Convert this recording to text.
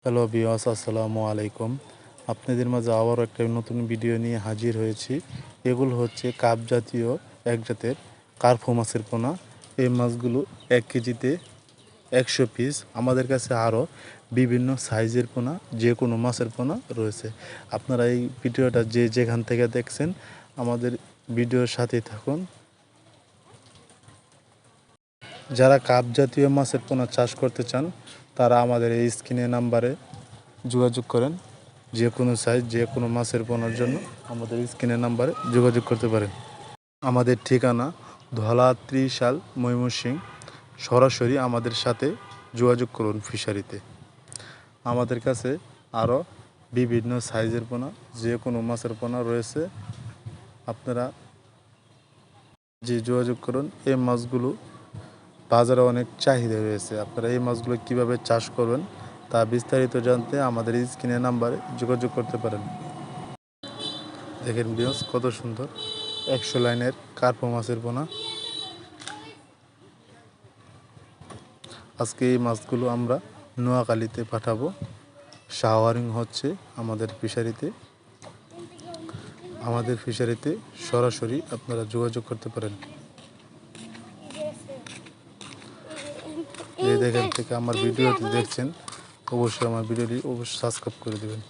Hello viewers, আসসালামু আলাইকুম। আপনাদের মাঝে আবারও একটা নতুন ভিডিও নিয়ে হাজির হয়েছি। এগুলো হচ্ছে কাপ জাতীয় এক জাতের কার্পো মাছের পোনা। এই মাছগুলো 1 কেজিতে 100 পিস। আমাদের কাছে আরও বিভিন্ন সাইজের পোনা, যে কোনো মাছের পোনা রয়েছে। আপনারা এই ভিডিওটা যে যেখান থেকে দেখছেন আমাদের ভিডিওর সাথেই থাকুন। যারা কাপ জাতীয় মাছের পোনা চাষ করতে চান তারা আমাদের এই স্ক্রিনের নাম্বারে যোগাযোগ করেন। যে কোনো সাইজ, যে কোনো মাছের পোনার জন্য আমাদের স্ক্রিনের নাম্বারে যোগাযোগ করতে পারেন। আমাদের ঠিকানা ধলা ত্রিশাল, ময়মনসিংহ। সরাসরি আমাদের সাথে যোগাযোগ করুন ফিশারিতে। আমাদের কাছে আরও বিভিন্ন সাইজের পোনা, যে কোনো মাছের পোনা রয়েছে। আপনারা যে যোগাযোগ করুন। এই মাছগুলো বাজারে অনেক চাহিদা রয়েছে। আপনারা এই মাছগুলো কীভাবে চাষ করবেন তা বিস্তারিত জানতে আমাদের স্ক্রিনের নাম্বারে যোগাযোগ করতে পারেন। দেখেন ভিউয়ার্স, কত সুন্দর 100 লাইনের কার্পো মাছের পোনা। আজকে এই মাছগুলো আমরা নোয়াখালীতে পাঠাবো। শাওয়ারিং হচ্ছে আমাদের ফিশারিতে। আমাদের ফিশারিতে সরাসরি আপনারা যোগাযোগ করতে পারেন। এই দেখেন থেকে আমার ভিডিওটি দেখছেন, অবশ্যই আমার ভিডিওটি সাবস্ক্রাইব করে দেবেন।